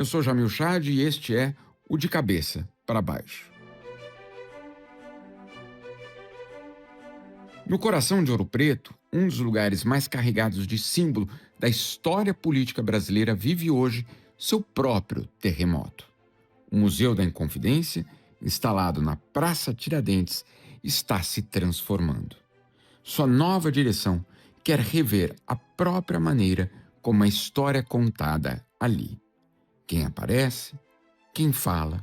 Eu sou Jamil Chad e este é o De Cabeça para Baixo. No coração de Ouro Preto, um dos lugares mais carregados de símbolo da história política brasileira, vive hoje seu próprio terremoto. O Museu da Inconfidência, instalado na Praça Tiradentes, está se transformando. Sua nova direção quer rever a própria maneira como a história é contada ali. Quem aparece, quem fala,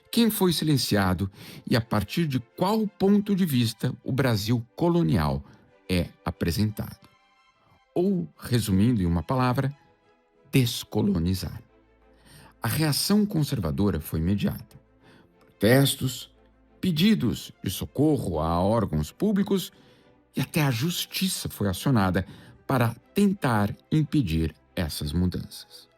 quem foi silenciado e a partir de qual ponto de vista o Brasil colonial é apresentado. Ou, resumindo em uma palavra, descolonizar. A reação conservadora foi imediata. Protestos, pedidos de socorro a órgãos públicos e até a justiça foi acionada para tentar impedir essas mudanças.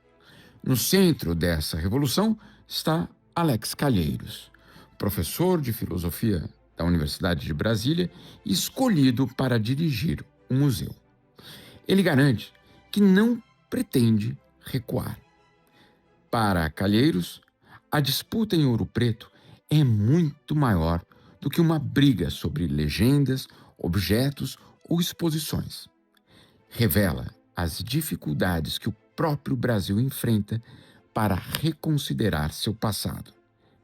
No centro dessa revolução está Alex Calheiros, professor de filosofia da Universidade de Brasília e escolhido para dirigir o museu. Ele garante que não pretende recuar. Para Calheiros, a disputa em Ouro Preto é muito maior do que uma briga sobre legendas, objetos ou exposições. Revela as dificuldades que o próprio Brasil enfrenta para reconsiderar seu passado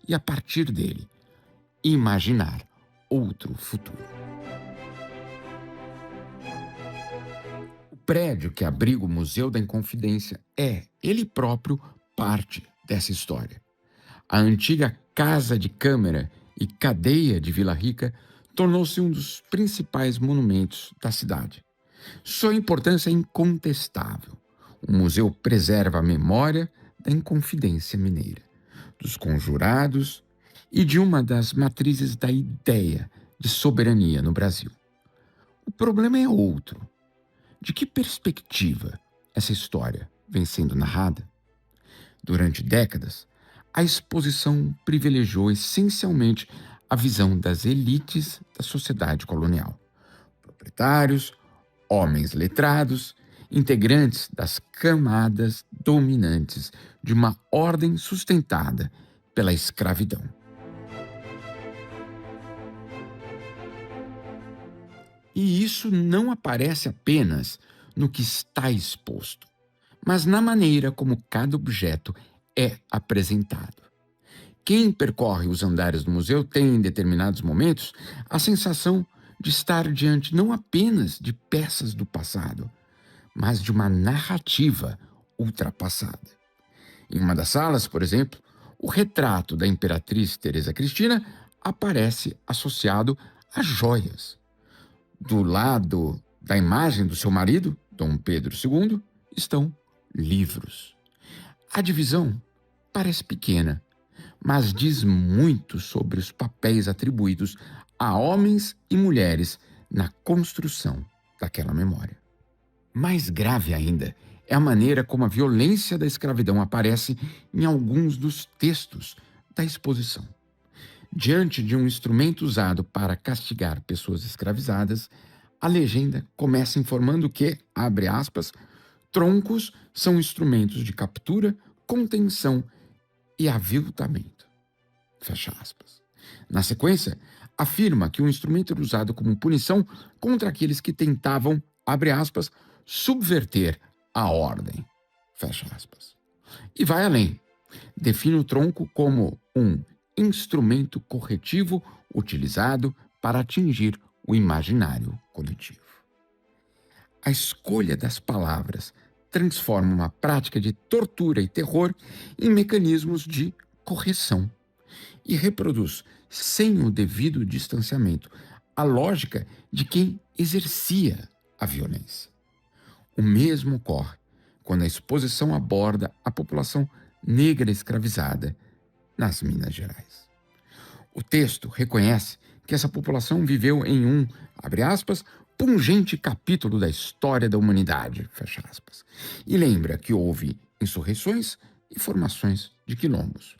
e, a partir dele, imaginar outro futuro. O prédio que abriga o Museu da Inconfidência é, ele próprio, parte dessa história. A antiga Casa de Câmara e Cadeia de Vila Rica tornou-se um dos principais monumentos da cidade. Sua importância é incontestável. O museu preserva a memória da Inconfidência Mineira, dos conjurados e de uma das matrizes da ideia de soberania no Brasil. O problema é outro. De que perspectiva essa história vem sendo narrada? Durante décadas, a exposição privilegiou essencialmente a visão das elites da sociedade colonial. Proprietários, homens letrados, integrantes das camadas dominantes de uma ordem sustentada pela escravidão. E isso não aparece apenas no que está exposto, mas na maneira como cada objeto é apresentado. Quem percorre os andares do museu tem, em determinados momentos, a sensação de estar diante não apenas de peças do passado, mas de uma narrativa ultrapassada. Em uma das salas, por exemplo, o retrato da imperatriz Teresa Cristina aparece associado a joias. Do lado da imagem do seu marido, Dom Pedro II, estão livros. A divisão parece pequena, mas diz muito sobre os papéis atribuídos a homens e mulheres na construção daquela memória. Mais grave ainda é a maneira como a violência da escravidão aparece em alguns dos textos da exposição. Diante de um instrumento usado para castigar pessoas escravizadas, a legenda começa informando que, abre aspas, troncos são instrumentos de captura, contenção e aviltamento. Fecha aspas. Na sequência, afirma que o instrumento era usado como punição contra aqueles que tentavam, abre aspas, subverter a ordem. Fecha aspas. E vai além. Define o tronco como um instrumento corretivo utilizado para atingir o imaginário coletivo. A escolha das palavras transforma uma prática de tortura e terror em mecanismos de correção e reproduz, sem o devido distanciamento, a lógica de quem exercia a violência. O mesmo ocorre quando a exposição aborda a população negra escravizada nas Minas Gerais. O texto reconhece que essa população viveu em um, abre aspas, pungente capítulo da história da humanidade, fecha aspas, e lembra que houve insurreições e formações de quilombos.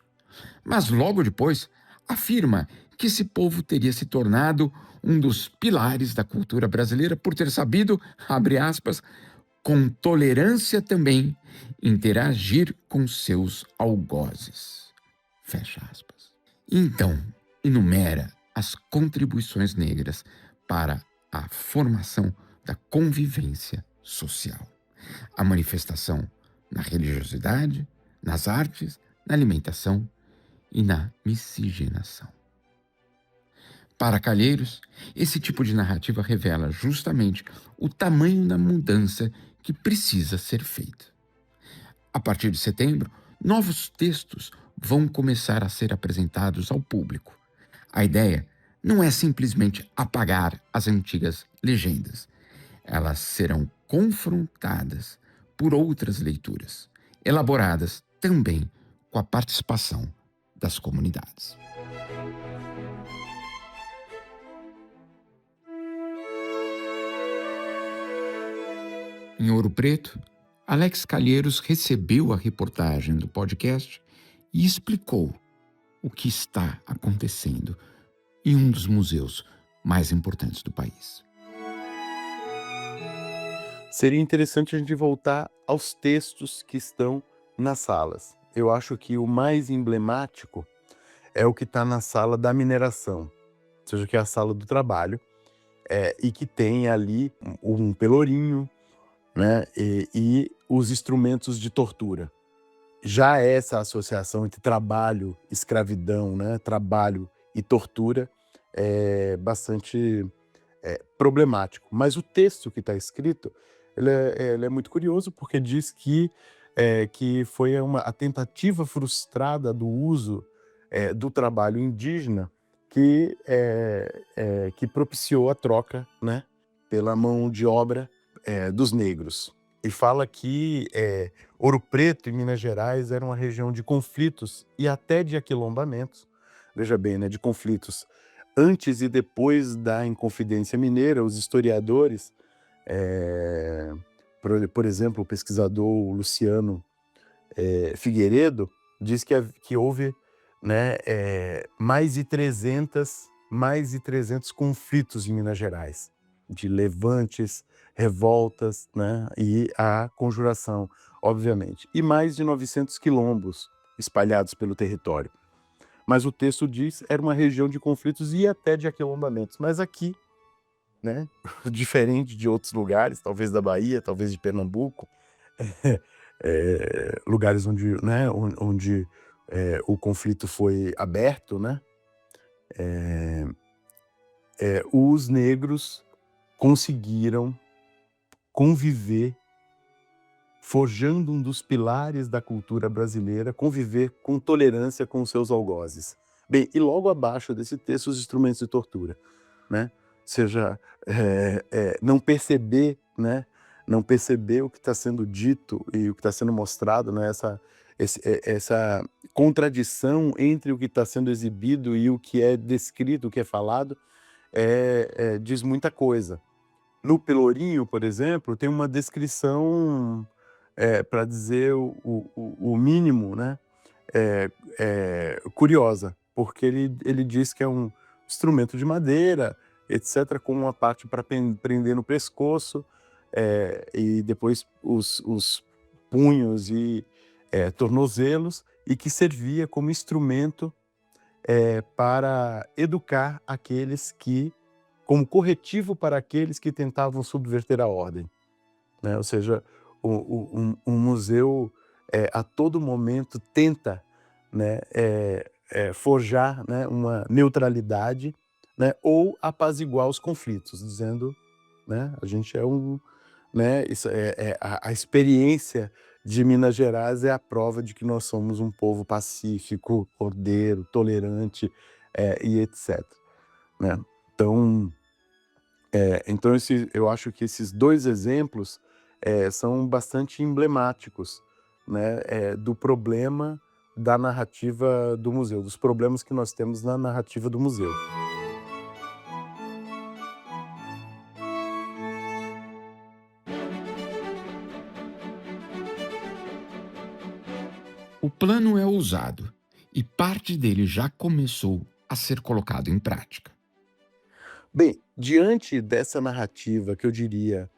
Mas logo depois afirma que esse povo teria se tornado um dos pilares da cultura brasileira por ter sabido, abre aspas, com tolerância também, interagir com seus algozes. Fecha aspas. Então, enumera as contribuições negras para a formação da convivência social. A manifestação na religiosidade, nas artes, na alimentação e na miscigenação. Para Calheiros, esse tipo de narrativa revela justamente o tamanho da mudança que precisa ser feita. A partir de setembro, novos textos vão começar a ser apresentados ao público. A ideia não é simplesmente apagar as antigas legendas. Elas serão confrontadas por outras leituras, elaboradas também com a participação das comunidades. Em Ouro Preto, Alex Calheiros recebeu a reportagem do podcast e explicou o que está acontecendo em um dos museus mais importantes do país. Seria interessante a gente voltar aos textos que estão nas salas. Eu acho que o mais emblemático é o que está na sala da mineração, ou seja, que é a sala do trabalho, e que tem ali um pelourinho, né, e os instrumentos de tortura. Já essa associação entre trabalho, escravidão, né, trabalho e tortura é bastante problemático. Mas o texto que está escrito, ele é muito curioso, porque diz que foi a tentativa frustrada do uso do trabalho indígena que propiciou a troca, né, pela mão de obra dos negros. E fala que Ouro Preto e Minas Gerais era uma região de conflitos e até de aquilombamentos. Veja bem, né, de conflitos. Antes e depois da Inconfidência Mineira, os historiadores, por exemplo, o pesquisador Luciano Figueiredo, diz que houve, né, mais de 300 conflitos em Minas Gerais, de levantes, revoltas, né, e a conjuração, obviamente. E mais de 900 quilombos espalhados pelo território. Mas o texto diz era uma região de conflitos e até de aquilombamentos. Mas aqui, né, diferente de outros lugares, talvez da Bahia, talvez de Pernambuco, lugares onde, né, onde o conflito foi aberto, né, os negros conseguiram conviver, forjando um dos pilares da cultura brasileira, conviver com tolerância com os seus algozes. Bem, e logo abaixo desse texto, os instrumentos de tortura, né? Ou seja, não perceber, né? Não perceber o que está sendo dito e o que está sendo mostrado, né? Essa contradição entre o que está sendo exibido e o que é descrito, o que é falado, diz muita coisa. No Pelourinho, por exemplo, tem uma descrição, para dizer o mínimo, né, curiosa, porque ele diz que é um instrumento de madeira, etc., com uma parte para prender no pescoço, e depois os punhos e tornozelos, e que servia como instrumento para educar aqueles que, como corretivo para aqueles que tentavam subverter a ordem, né? Ou seja, um museu a todo momento tenta, né, forjar, né, uma neutralidade, né, ou apaziguar os conflitos, dizendo, né, a gente né, isso a experiência de Minas Gerais é a prova de que nós somos um povo pacífico, ordeiro, tolerante, e etc., né? Então eu acho que esses dois exemplos são bastante emblemáticos, né, do problema da narrativa do museu, dos problemas que nós temos na narrativa do museu. O plano é ousado e parte dele já começou a ser colocado em prática. Bem, diante dessa narrativa que eu diria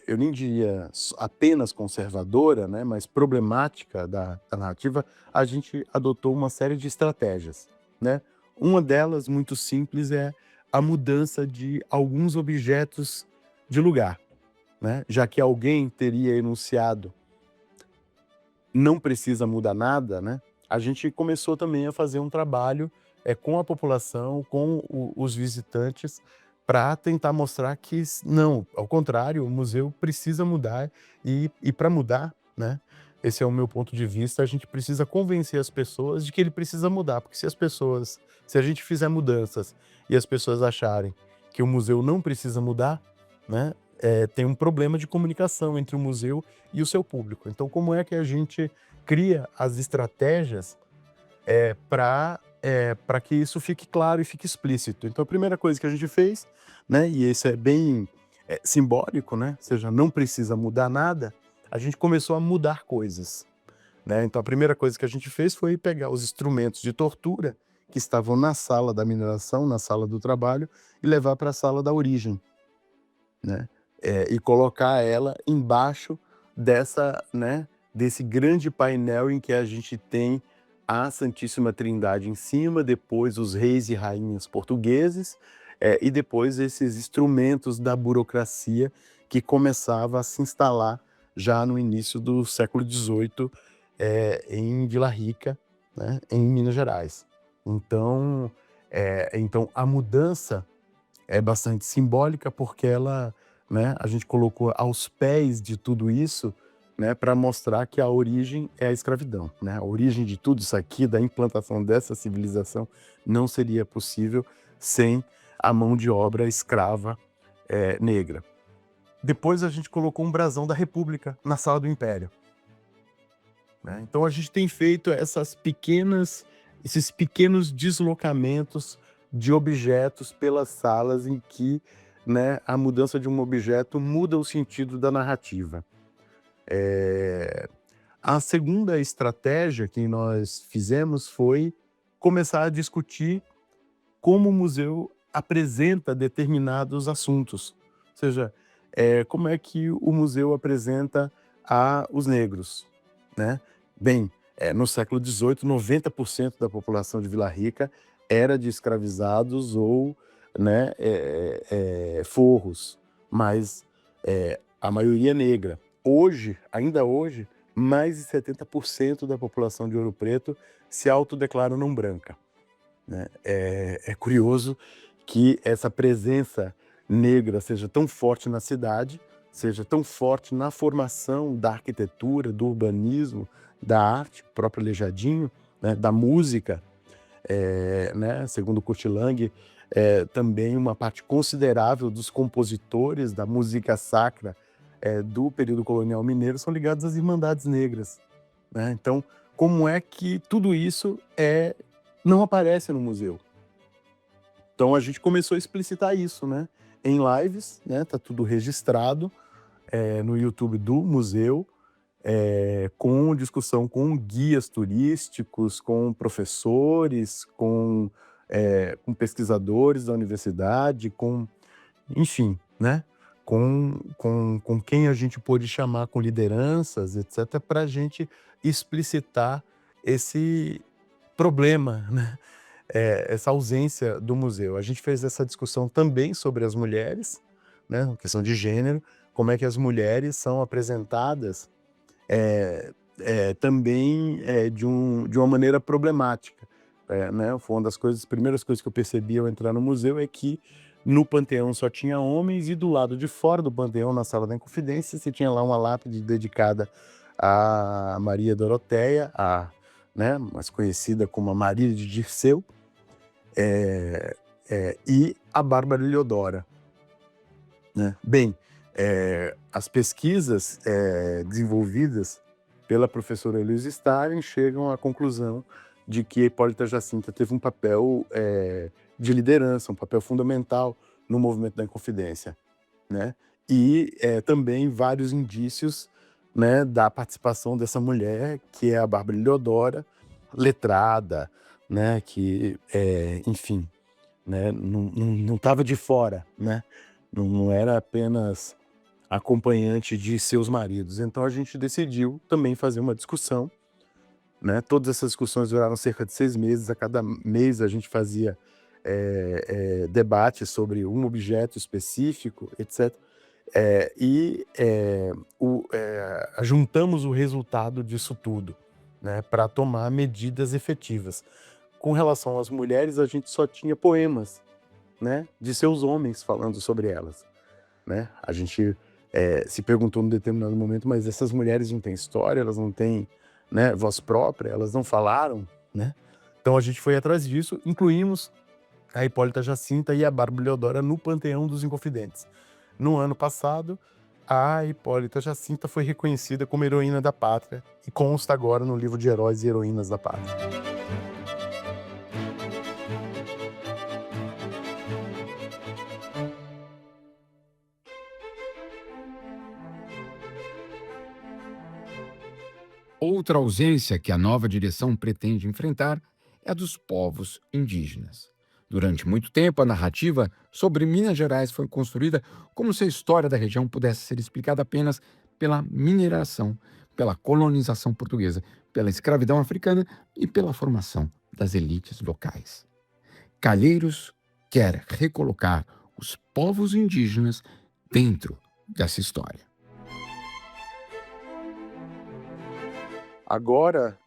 eu nem diria apenas conservadora, né, mas problemática da narrativa, a gente adotou uma série de estratégias, né. Uma delas, muito simples, é a mudança de alguns objetos de lugar, né. Já que alguém teria enunciado: "Não precisa mudar nada", né, a gente começou também a fazer um trabalho, com a população, com os visitantes, para tentar mostrar que não, ao contrário, o museu precisa mudar e para mudar, né, esse é o meu ponto de vista, a gente precisa convencer as pessoas de que ele precisa mudar, porque se a gente fizer mudanças e as pessoas acharem que o museu não precisa mudar, né, tem um problema de comunicação entre o museu e o seu público. Então como é que a gente cria as estratégias, para que isso fique claro e fique explícito? Então a primeira coisa que a gente fez, né, e isso é bem, simbólico, né, ou seja, não precisa mudar nada, a gente começou a mudar coisas, né. Então a primeira coisa que a gente fez foi pegar os instrumentos de tortura que estavam na sala da mineração, na sala do trabalho, e levar para a sala da origem, né. E colocar ela embaixo dessa, né, desse grande painel em que a gente tem a Santíssima Trindade em cima, depois os reis e rainhas portugueses, e depois esses instrumentos da burocracia que começava a se instalar já no início do século XVIII, em Vila Rica, né, em Minas Gerais. Então a mudança é bastante simbólica, porque ela, né, a gente colocou aos pés de tudo isso, né, para mostrar que a origem é a escravidão, né, a origem de tudo isso aqui, da implantação dessa civilização, não seria possível sem a mão de obra escrava, negra. Depois a gente colocou um brasão da República na sala do Império, né. Então a gente tem feito esses pequenos deslocamentos de objetos pelas salas em que, né, a mudança de um objeto muda o sentido da narrativa. Eh, a segunda estratégia que nós fizemos foi começar a discutir como o museu apresenta determinados assuntos. Ou seja, como é que o museu apresenta a os negros, né. Bem, no século XVIII, 90% da população de Vila Rica era de escravizados ou, né, forros, mas, a maioria negra. Hoje, ainda hoje, mais de 70% da população de Ouro Preto se autodeclara não branca, né. É curioso que essa presença negra seja tão forte na cidade, seja tão forte na formação da arquitetura, do urbanismo, da arte, o próprio Aleijadinho, né, da música, né, segundo Kurt Lang, também uma parte considerável dos compositores da música sacra, do período colonial mineiro são ligados às Irmandades Negras, né. Então, como é que tudo isso, não aparece no museu? Então a gente começou a explicitar isso, né, em lives, né, tá tudo registrado, no YouTube do museu, com discussão com guias turísticos, com professores, com pesquisadores da universidade, enfim, né, com quem a gente pôde chamar, com lideranças, etc, para a gente explicitar esse problema, né, essa ausência do museu. A gente fez essa discussão também sobre as mulheres, né, questão de gênero, como é que as mulheres são apresentadas, também, de uma maneira problemática, né. Foi uma das primeiras coisas que eu percebi ao entrar no museu, é que no panteão só tinha homens e do lado de fora do panteão, na sala da Inconfidência, você tinha lá uma lápide dedicada a Maria Doroteia, né, mais conhecida como a Maria de Dirceu, e a Bárbara Eliodora, né. Bem, as pesquisas, desenvolvidas pela professora Elis Starling chegam à conclusão de que Hipólita Jacinta teve um papel, de liderança, um papel fundamental no movimento da Inconfidência, né. E, também vários indícios, né, da participação dessa mulher, que é a Bárbara Eliodora, letrada, né, que, enfim, né, não estava de fora, né, não era apenas acompanhante de seus maridos. Então a gente decidiu também fazer uma discussão, né? Todas essas discussões duraram cerca de 6 meses. A cada mês a gente fazia debates sobre um objeto específico, etc. Juntamos o resultado disso tudo, né, para tomar medidas efetivas. Com relação às mulheres, a gente só tinha poemas, né, de seus homens falando sobre elas, né? A gente se perguntou num determinado momento, mas essas mulheres não têm história, elas não têm, né, voz própria, elas não falaram, né? Então a gente foi atrás disso, incluímos a Hipólita Jacinta e a Bárbara Leodora no panteão dos Inconfidentes. No ano passado, a Hipólita Jacinta foi reconhecida como heroína da pátria e consta agora no livro de Heróis e Heroínas da Pátria. Outra ausência que a nova direção pretende enfrentar é a dos povos indígenas. Durante muito tempo, a narrativa sobre Minas Gerais foi construída como se a história da região pudesse ser explicada apenas pela mineração, pela colonização portuguesa, pela escravidão africana e pela formação das elites locais. Calheiros quer recolocar os povos indígenas dentro dessa história. Agora,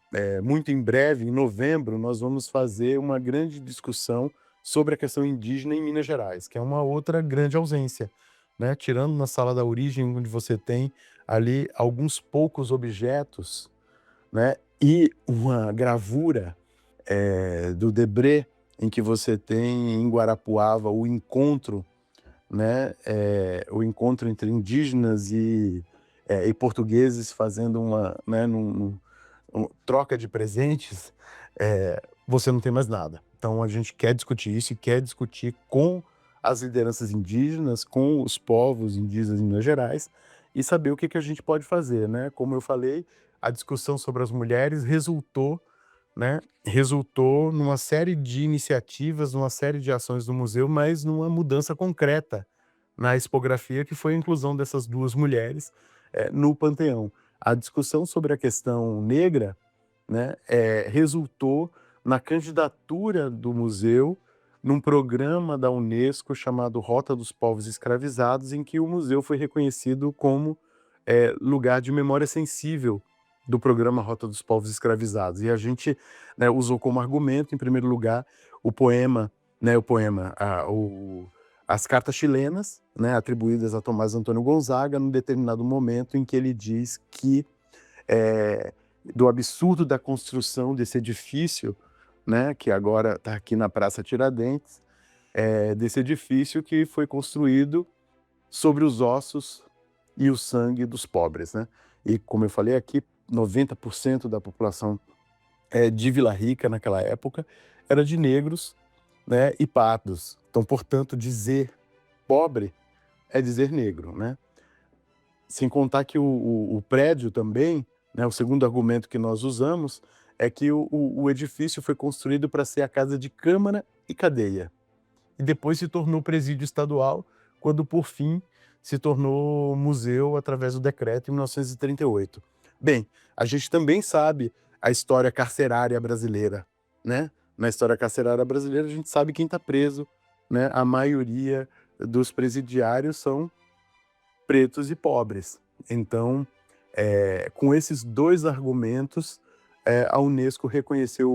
muito em breve, em novembro, nós vamos fazer uma grande discussão sobre a questão indígena em Minas Gerais, que é uma outra grande ausência, né? Tirando na Sala da Origem, onde você tem ali alguns poucos objetos, né? E uma gravura do Debré, em que você tem em Guarapuava o encontro, né? O encontro entre indígenas e portugueses fazendo uma, né? Troca de presentes, você não tem mais nada. Então a gente quer discutir isso e quer discutir com as lideranças indígenas, com os povos indígenas em Minas Gerais e saber o que a gente pode fazer, né? Como eu falei, a discussão sobre as mulheres resultou, né? Resultou numa série de iniciativas, numa série de ações do museu, mas numa mudança concreta na expografia, que foi a inclusão dessas duas mulheres no panteão. A discussão sobre a questão negra, né, resultou na candidatura do museu num programa da Unesco chamado Rota dos Povos Escravizados, em que o museu foi reconhecido como lugar de memória sensível do programa Rota dos Povos Escravizados. E a gente, né, usou como argumento, em primeiro lugar, o poema, né, as cartas chilenas, né, atribuídas a Tomás Antônio Gonzaga, num determinado momento em que ele diz que do absurdo da construção desse edifício, né, que agora está aqui na Praça Tiradentes, desse edifício que foi construído sobre os ossos e o sangue dos pobres, né? E como eu falei aqui, 90% da população de Vila Rica naquela época era de negros, né, e pardos. Então, portanto, dizer pobre é dizer negro, né? Sem contar que o prédio também, né, o segundo argumento que nós usamos é que o edifício foi construído para ser a casa de câmara e cadeia. E depois se tornou presídio estadual, quando por fim se tornou museu através do decreto em 1938. Bem, a gente também sabe a história carcerária brasileira, né? Na história carcerária brasileira a gente sabe quem está preso, né? A maioria dos presidiários são pretos e pobres. Então, com esses dois argumentos, a Unesco reconheceu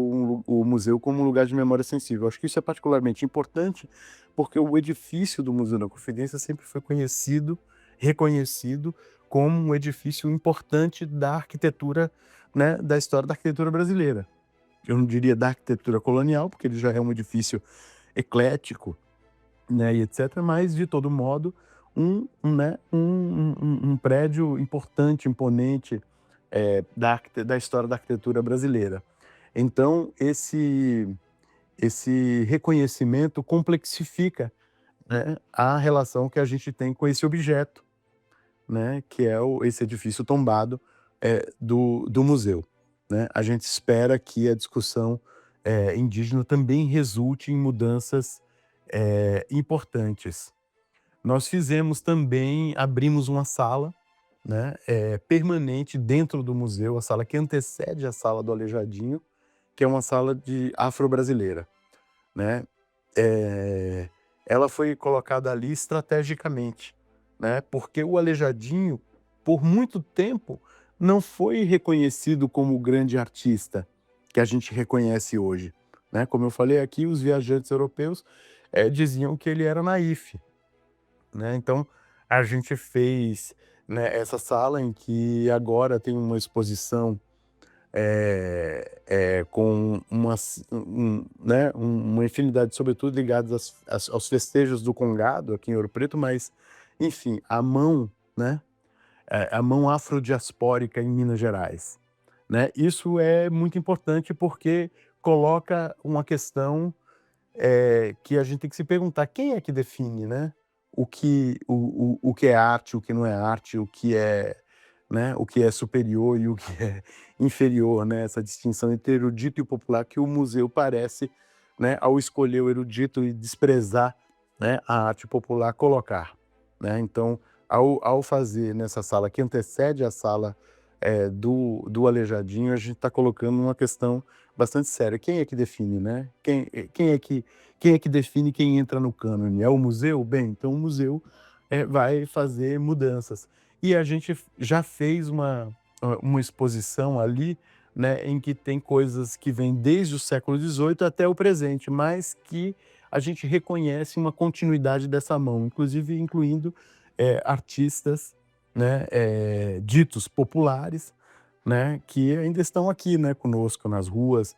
o museu como um lugar de memória sensível. Acho que isso é particularmente importante, porque o edifício do Museu da Confidência sempre foi reconhecido como um edifício importante da arquitetura, né, da história da arquitetura brasileira. Eu não diria da arquitetura colonial, porque ele já é um edifício eclético, né, e etc., mas, de todo modo, um prédio importante, imponente, da história da arquitetura brasileira. Então, esse reconhecimento complexifica, né, a relação que a gente tem com esse objeto, né, que é esse edifício tombado do museu, né? A gente espera que a discussão indígena também resulte em mudanças importantes. Nós fizemos também abrimos uma sala, né, permanente dentro do museu, a sala que antecede a sala do Aleijadinho, que é uma sala de afro-brasileira, né. Eh, Ela foi colocada ali estrategicamente, né, porque o Aleijadinho, por muito tempo, não foi reconhecido como o grande artista que a gente reconhece hoje, né. Como eu falei aqui, os viajantes europeus, diziam que ele era naífe, né. Então, a gente fez, né, essa sala em que agora tem uma exposição com uma infinidade, sobretudo ligadas aos festejos do Congado aqui em Ouro Preto, mas, enfim, a mão, né, a mão afrodiaspórica em Minas Gerais, né. Isso é muito importante porque coloca uma questão, que a gente tem que se perguntar: quem é que define, né, o que é arte, o que não é arte, o que é, né, o que é superior e o que é inferior, né, essa distinção entre erudito e popular que o museu parece, né, ao escolher o erudito e desprezar, né, a arte popular, colocar, né. Então, ao fazer nessa sala que antecede a sala, do Aleijadinho, a gente está colocando uma questão bastante séria. Quem é que define, né? Quem é que define quem entra no cânone? É o museu? Bem, então o museu, vai fazer mudanças. E a gente já fez uma exposição ali, né, em que tem coisas que vêm desde o século XVIII até o presente, mas que a gente reconhece uma continuidade dessa mão, inclusive incluindo, artistas, né, ditos populares, né, que ainda estão aqui, né, conosco nas ruas,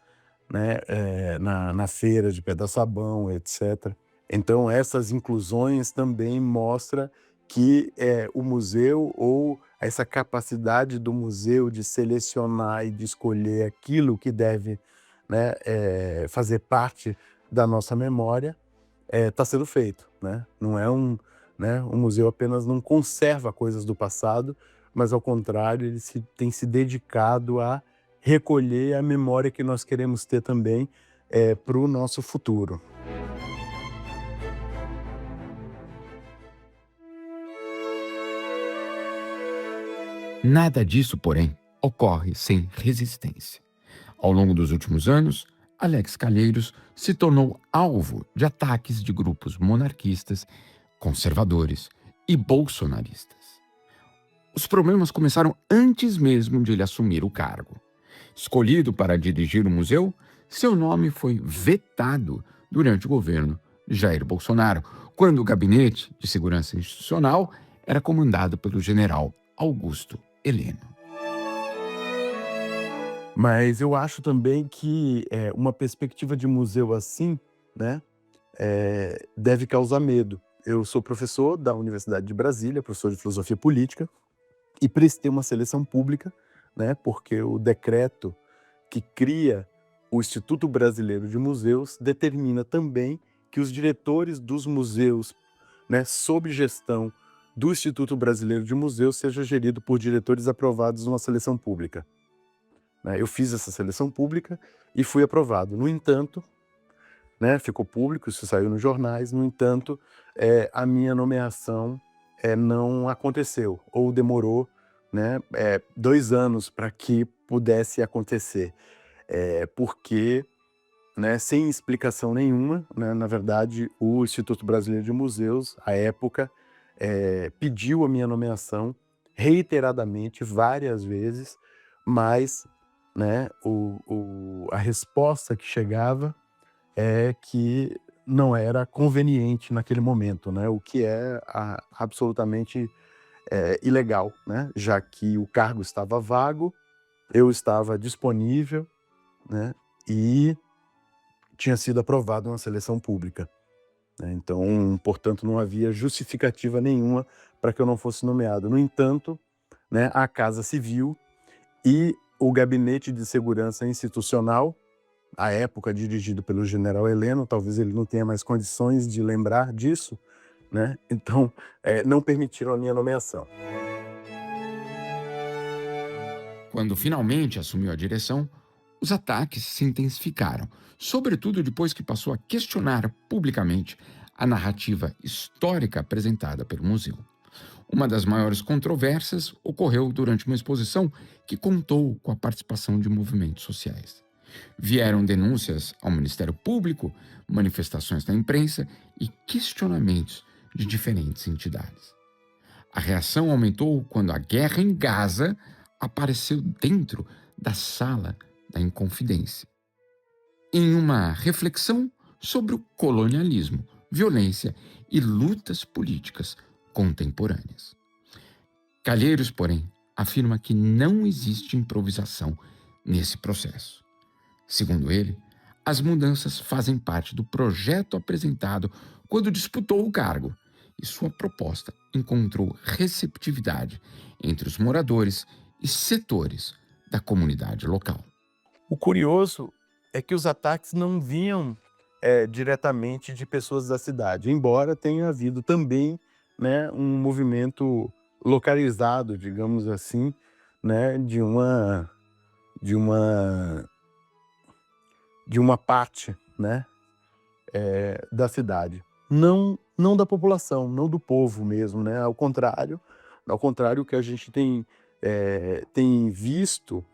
né, na feira de Pedra-Sabão, etcétera. Então essas inclusões também mostra que, o museu ou essa capacidade do museu de selecionar e de escolher aquilo que deve, né, fazer parte da nossa memória, está sendo feito, né. Não é um museu apenas não conserva coisas do passado, mas ao contrário, ele tem se dedicado a recolher a memória que nós queremos ter também, para o nosso futuro. Nada disso, porém, ocorre sem resistência. Ao longo dos últimos anos, Alex Calheiros se tornou alvo de ataques de grupos monarquistas, conservadores e bolsonaristas. Os problemas começaram antes mesmo de ele assumir o cargo. Escolhido para dirigir o museu, seu nome foi vetado durante o governo de Jair Bolsonaro, quando o Gabinete de Segurança Institucional era comandado pelo general Augusto Heleno. Mas eu acho também que, uma perspectiva de museu assim, né, deve causar medo. Eu sou professor da Universidade de Brasília, professor de filosofia política, e prestei uma seleção pública, né, porque o decreto que cria o Instituto Brasileiro de Museus determina também que os diretores dos museus, né, sob gestão do Instituto Brasileiro de Museus, seja gerido por diretores aprovados numa seleção pública, né. Eu fiz essa seleção pública e fui aprovado. No entanto, né, ficou público, isso saiu nos jornais, no entanto, a minha nomeação, não aconteceu, ou demorou, né, 2 anos para que pudesse acontecer. Porque, né, sem explicação nenhuma, né, na verdade, o Instituto Brasileiro de Museus, à época, pediu a minha nomeação reiteradamente, várias vezes, mas, né, a resposta que chegava é que não era conveniente naquele momento, né, o que é absolutamente, ilegal, né, já que o cargo estava vago, eu estava disponível, né, e tinha sido aprovado uma seleção pública, né, então, portanto, não havia justificativa nenhuma para que eu não fosse nomeado. No entanto, né, a Casa Civil e o Gabinete de Segurança Institucional, à época dirigido pelo general Heleno, talvez ele não tenha mais condições de lembrar disso, né, então, não permitiram a minha nomeação. Quando finalmente assumiu a direção, os ataques se intensificaram, sobretudo depois que passou a questionar publicamente a narrativa histórica apresentada pelo museu. Uma das maiores controvérsias ocorreu durante uma exposição que contou com a participação de movimentos sociais. Vieram denúncias ao Ministério Público, manifestações na imprensa e questionamentos de diferentes entidades. A reação aumentou quando a guerra em Gaza apareceu dentro da sala da Inconfidência, em uma reflexão sobre o colonialismo, violência e lutas políticas contemporâneas. Calheiros, porém, afirma que não existe improvisação nesse processo. Segundo ele, as mudanças fazem parte do projeto apresentado quando disputou o cargo, e sua proposta encontrou receptividade entre os moradores e setores da comunidade local. O curioso é que os ataques não vinham diretamente de pessoas da cidade, embora tenha havido também, né, um movimento localizado, digamos assim, né, de uma parte, né, da cidade. Não da população, não do povo mesmo, né? Ao contrário, o que a gente tem visto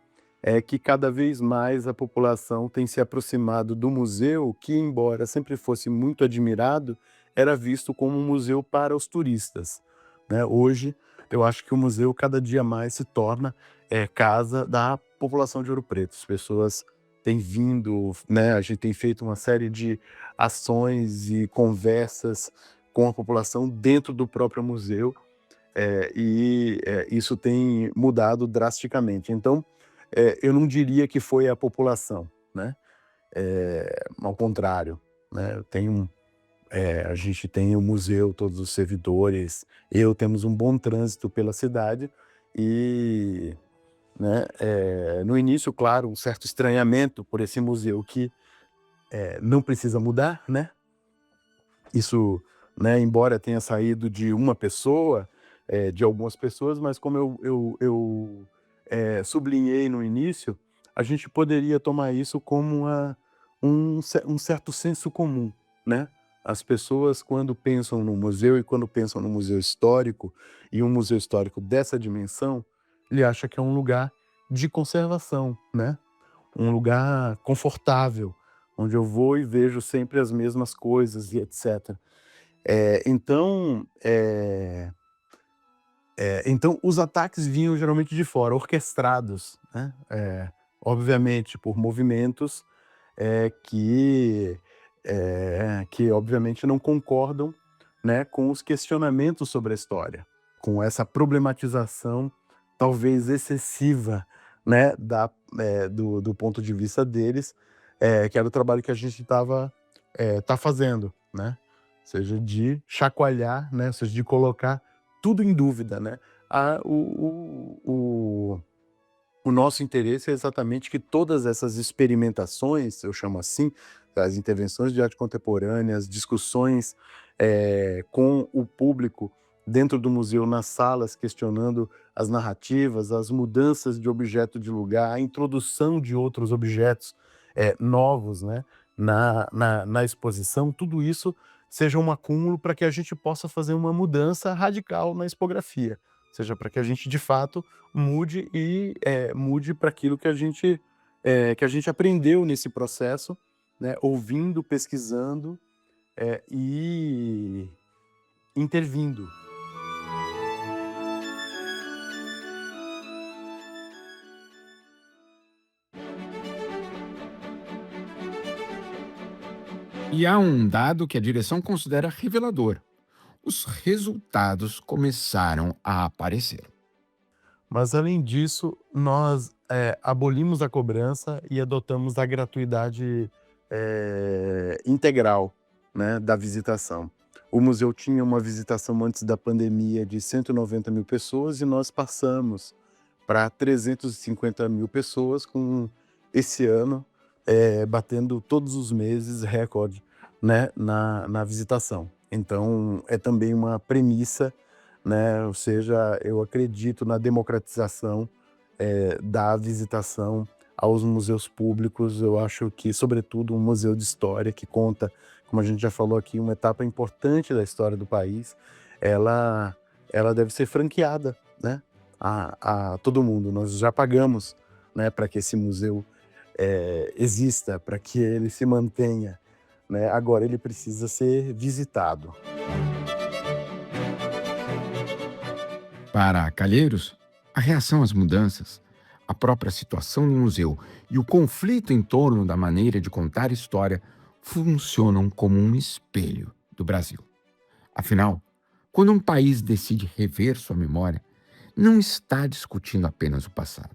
é que cada vez mais a população tem se aproximado do museu, que, embora sempre fosse muito admirado, era visto como um museu para os turistas, né? Hoje, eu acho que o museu cada dia mais se torna casa da população de Ouro Preto. As pessoas têm vindo, né? A gente tem feito uma série de ações e conversas com a população dentro do próprio museu, isso tem mudado drasticamente. Então, eu não diria que foi a população, né? Ao contrário, né? A gente tem o museu, todos os servidores, temos um bom trânsito pela cidade e, né, no início, claro, um certo estranhamento por esse museu que não precisa mudar, né? Isso, né, embora tenha saído de uma pessoa, de algumas pessoas, mas como eu sublinhei no início, a gente poderia tomar isso como um certo senso comum, né? As pessoas, quando pensam no museu e quando pensam no museu histórico, e um museu histórico dessa dimensão, ele acha que é um lugar de conservação, né? Um lugar confortável, onde eu vou e vejo sempre as mesmas coisas e etc. Então os ataques vinham geralmente de fora, orquestrados, né? Obviamente por movimentos que obviamente não concordam, né, com os questionamentos sobre a história, com essa problematização talvez excessiva, né, do ponto de vista deles, que era o trabalho que a gente tá fazendo, né? Seja de chacoalhar, né? Seja de colocar tudo em dúvida, né? O nosso interesse é exatamente que todas essas experimentações, eu chamo assim, as intervenções de arte contemporânea, as discussões com o público dentro do museu, nas salas, questionando as narrativas, as mudanças de objeto de lugar, a introdução de outros objetos novos, né, na exposição, tudo isso seja um acúmulo para que a gente possa fazer uma mudança radical na expografia, seja para que a gente de fato mude e mude para aquilo que a gente aprendeu nesse processo, né, ouvindo, pesquisando e intervindo. E há um dado que a direção considera revelador: os resultados começaram a aparecer. Mas além disso, nós abolimos a cobrança e adotamos a gratuidade integral, né, da visitação. O museu tinha uma visitação antes da pandemia de 190 mil pessoas e nós passamos para 350 mil pessoas, com esse ano batendo todos os meses recorde, né, na visitação. Então é também uma premissa, né, ou seja, eu acredito na democratização da visitação aos museus públicos. Eu acho que, sobretudo, um museu de história que conta como a gente já falou aqui, uma etapa importante da história do país, ela, ela deve ser franqueada, né, a todo mundo. Nós já pagamos, né, para que esse museu exista, para que ele se mantenha, né? Agora ele precisa ser visitado. Para Calheiros, a reação às mudanças, a própria situação no museu e o conflito em torno da maneira de contar história funcionam como um espelho do Brasil. Afinal, quando um país decide rever sua memória, não está discutindo apenas o passado,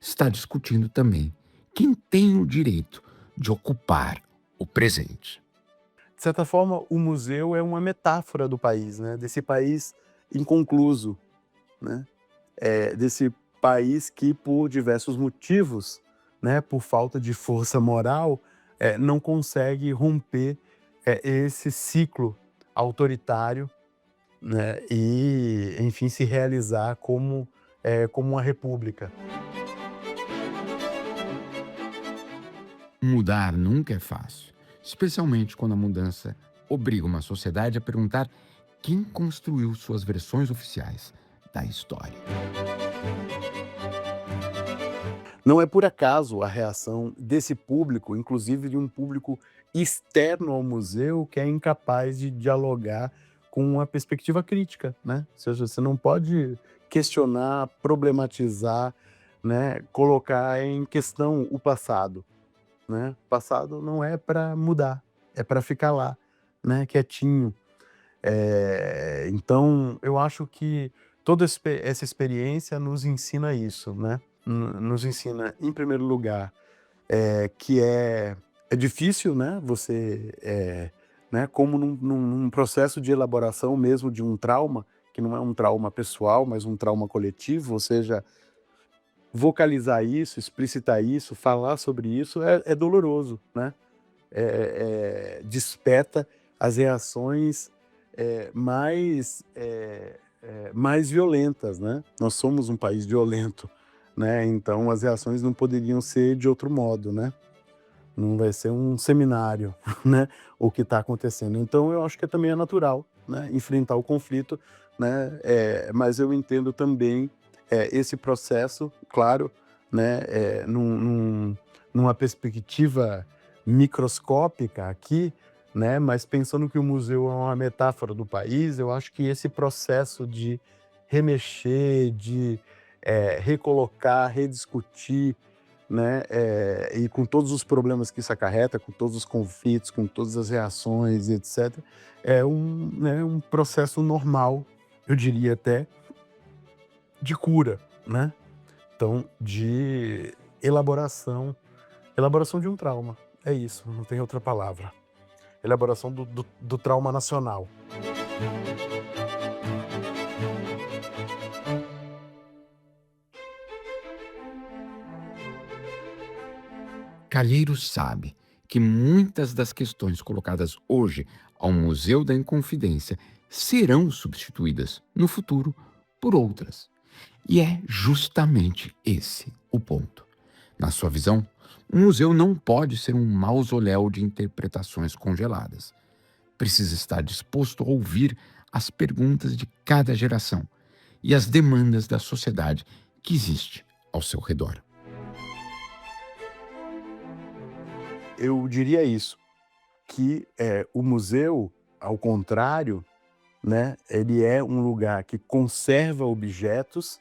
está discutindo também quem tem o direito de ocupar o presente. De certa forma, o museu é uma metáfora do país, né? Desse país inconcluso, né? Desse país que, por diversos motivos, né, por falta de força moral, não consegue romper esse ciclo autoritário, né, e, enfim, se realizar como uma república. Mudar nunca é fácil, especialmente quando a mudança obriga uma sociedade a perguntar quem construiu suas versões oficiais da história. Não é por acaso a reação desse público, inclusive de um público externo ao museu, que é incapaz de dialogar com uma perspectiva crítica, né? Ou seja, você não pode questionar, problematizar, né, colocar em questão o passado, né? O passado não é para mudar, é para ficar lá, né, quietinho. Então eu acho que toda essa experiência nos ensina isso, né? Nos ensina, em primeiro lugar, que é difícil, né, você, né, como num processo de elaboração mesmo de um trauma, que não é um trauma pessoal, mas um trauma coletivo, ou seja, vocalizar isso, explicitar isso, falar sobre isso é doloroso, né? Desperta as reações mais violentas, né? Nós somos um país violento, né? Então as reações não poderiam ser de outro modo, né? Não vai ser um seminário, né? O que está acontecendo. Então eu acho que também é natural, né? Enfrentar o conflito, né? Mas eu entendo também esse processo, claro, né? Numa perspectiva microscópica aqui, né? Mas pensando que o museu é uma metáfora do país, eu acho que esse processo de remexer, de recolocar, rediscutir, né? E com todos os problemas que isso acarreta, com todos os conflitos, com todas as reações, etc., né, um processo normal, eu diria até, de cura, né? Então, de elaboração de um trauma. É isso, não tem outra palavra. Elaboração do trauma nacional. Calheiros sabe que muitas das questões colocadas hoje ao Museu da Inconfidência serão substituídas no futuro por outras. E é justamente esse o ponto. Na sua visão, um museu não pode ser um mausoléu de interpretações congeladas. Precisa estar disposto a ouvir as perguntas de cada geração e as demandas da sociedade que existe ao seu redor. Eu diria isso, que o museu, ao contrário, né, ele é um lugar que conserva objetos,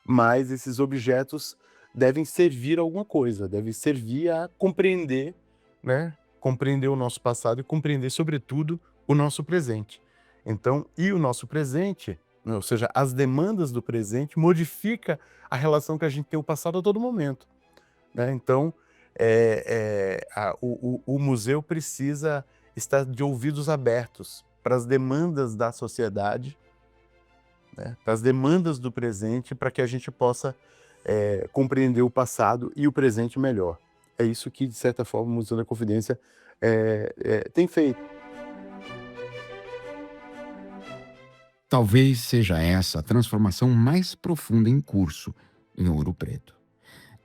mas esses objetos devem servir a alguma coisa, devem servir a compreender, né, compreender o nosso passado e compreender, sobretudo, o nosso presente. Então, e o nosso presente, né, ou seja, as demandas do presente modifica a relação que a gente tem com o passado a todo momento, né? Então, o museu precisa estar de ouvidos abertos para as demandas da sociedade, né, para as demandas do presente, para que a gente possa compreender o passado e o presente melhor. É isso que, de certa forma, o Museu da Confidência tem feito. Talvez seja essa a transformação mais profunda em curso em Ouro Preto.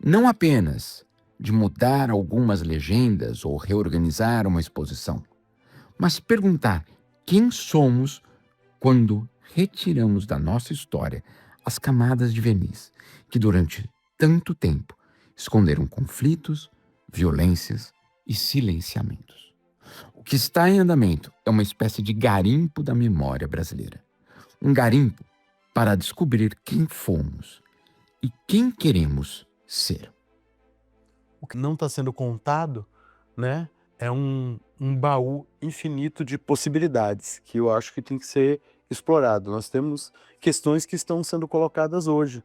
Não apenas de mudar algumas legendas ou reorganizar uma exposição, mas perguntar quem somos quando retiramos da nossa história as camadas de verniz que durante tanto tempo esconderam conflitos, violências e silenciamentos. O que está em andamento é uma espécie de garimpo da memória brasileira. Um garimpo para descobrir quem fomos e quem queremos ser. O que não está sendo contado, né, é um baú infinito de possibilidades que eu acho que tem que ser explorado. Nós temos questões que estão sendo colocadas hoje.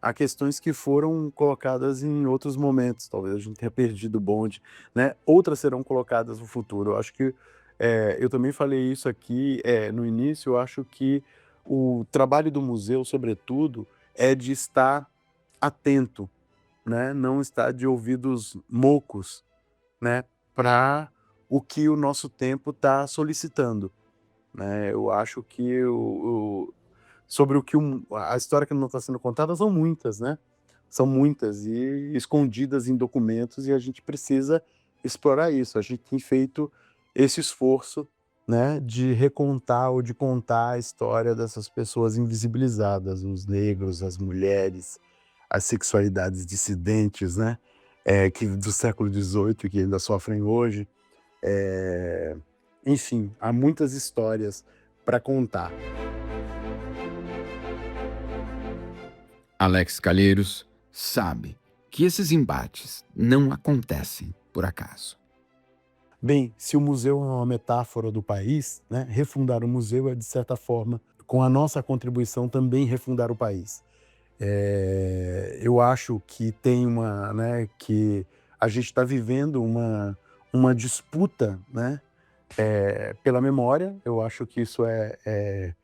Há questões que foram colocadas em outros momentos, talvez a gente tenha perdido o bonde, né? Outras serão colocadas no futuro. Eu acho que, eu também falei isso aqui, no início, eu acho que o trabalho do museu, sobretudo, é de estar atento, né? Não estar de ouvidos moucos, né? Para o que o nosso tempo está solicitando, né? Eu acho que sobre o que a história que não está sendo contada são muitas, né? São muitas e escondidas em documentos e a gente precisa explorar isso. A gente tem feito esse esforço, né, de recontar ou de contar a história dessas pessoas invisibilizadas, os negros, as mulheres, as sexualidades dissidentes, né, que do século XVIII que ainda sofrem hoje. Enfim, há muitas histórias para contar. Alex Calheiros sabe que esses embates não acontecem por acaso. Bem, se o museu é uma metáfora do país, né, refundar o museu é, de certa forma, com a nossa contribuição, também refundar o país. Eu acho que tem né, que a gente está vivendo uma disputa, né, pela memória. Eu acho que isso é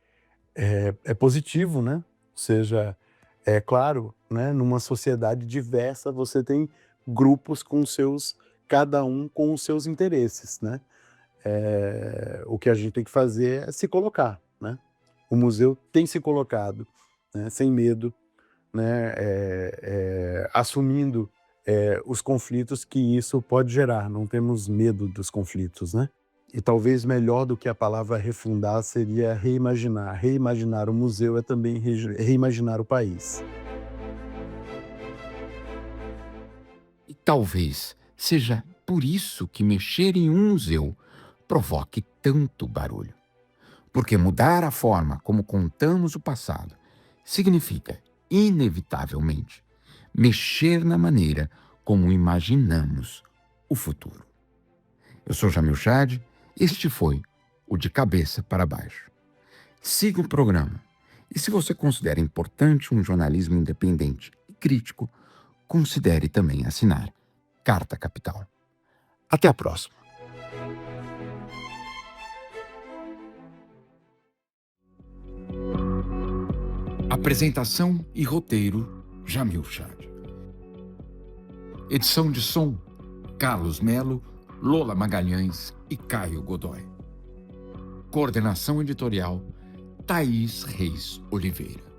positivo, né? Ou seja, é claro, né, numa sociedade diversa você tem grupos com cada um com os seus interesses, né? O que a gente tem que fazer é se colocar, né? O museu tem se colocado, né, sem medo, né, assumindo os conflitos que isso pode gerar. Não temos medo dos conflitos, né? E talvez melhor do que a palavra refundar seria reimaginar. Reimaginar o museu é também reimaginar o país. E talvez seja por isso que mexer em um museu provoque tanto barulho. Porque mudar a forma como contamos o passado significa, inevitavelmente, mexer na maneira como imaginamos o futuro. Eu sou Jamil Chad, este foi o De Cabeça para Baixo. Siga o programa e, se você considera importante um jornalismo independente e crítico, considere também assinar Carta Capital. Até a próxima. Apresentação e roteiro, Jamil Chad. Edição de som, Carlos Melo, Lola Magalhães e Caio Godoy. Coordenação editorial, Thaís Reis Oliveira.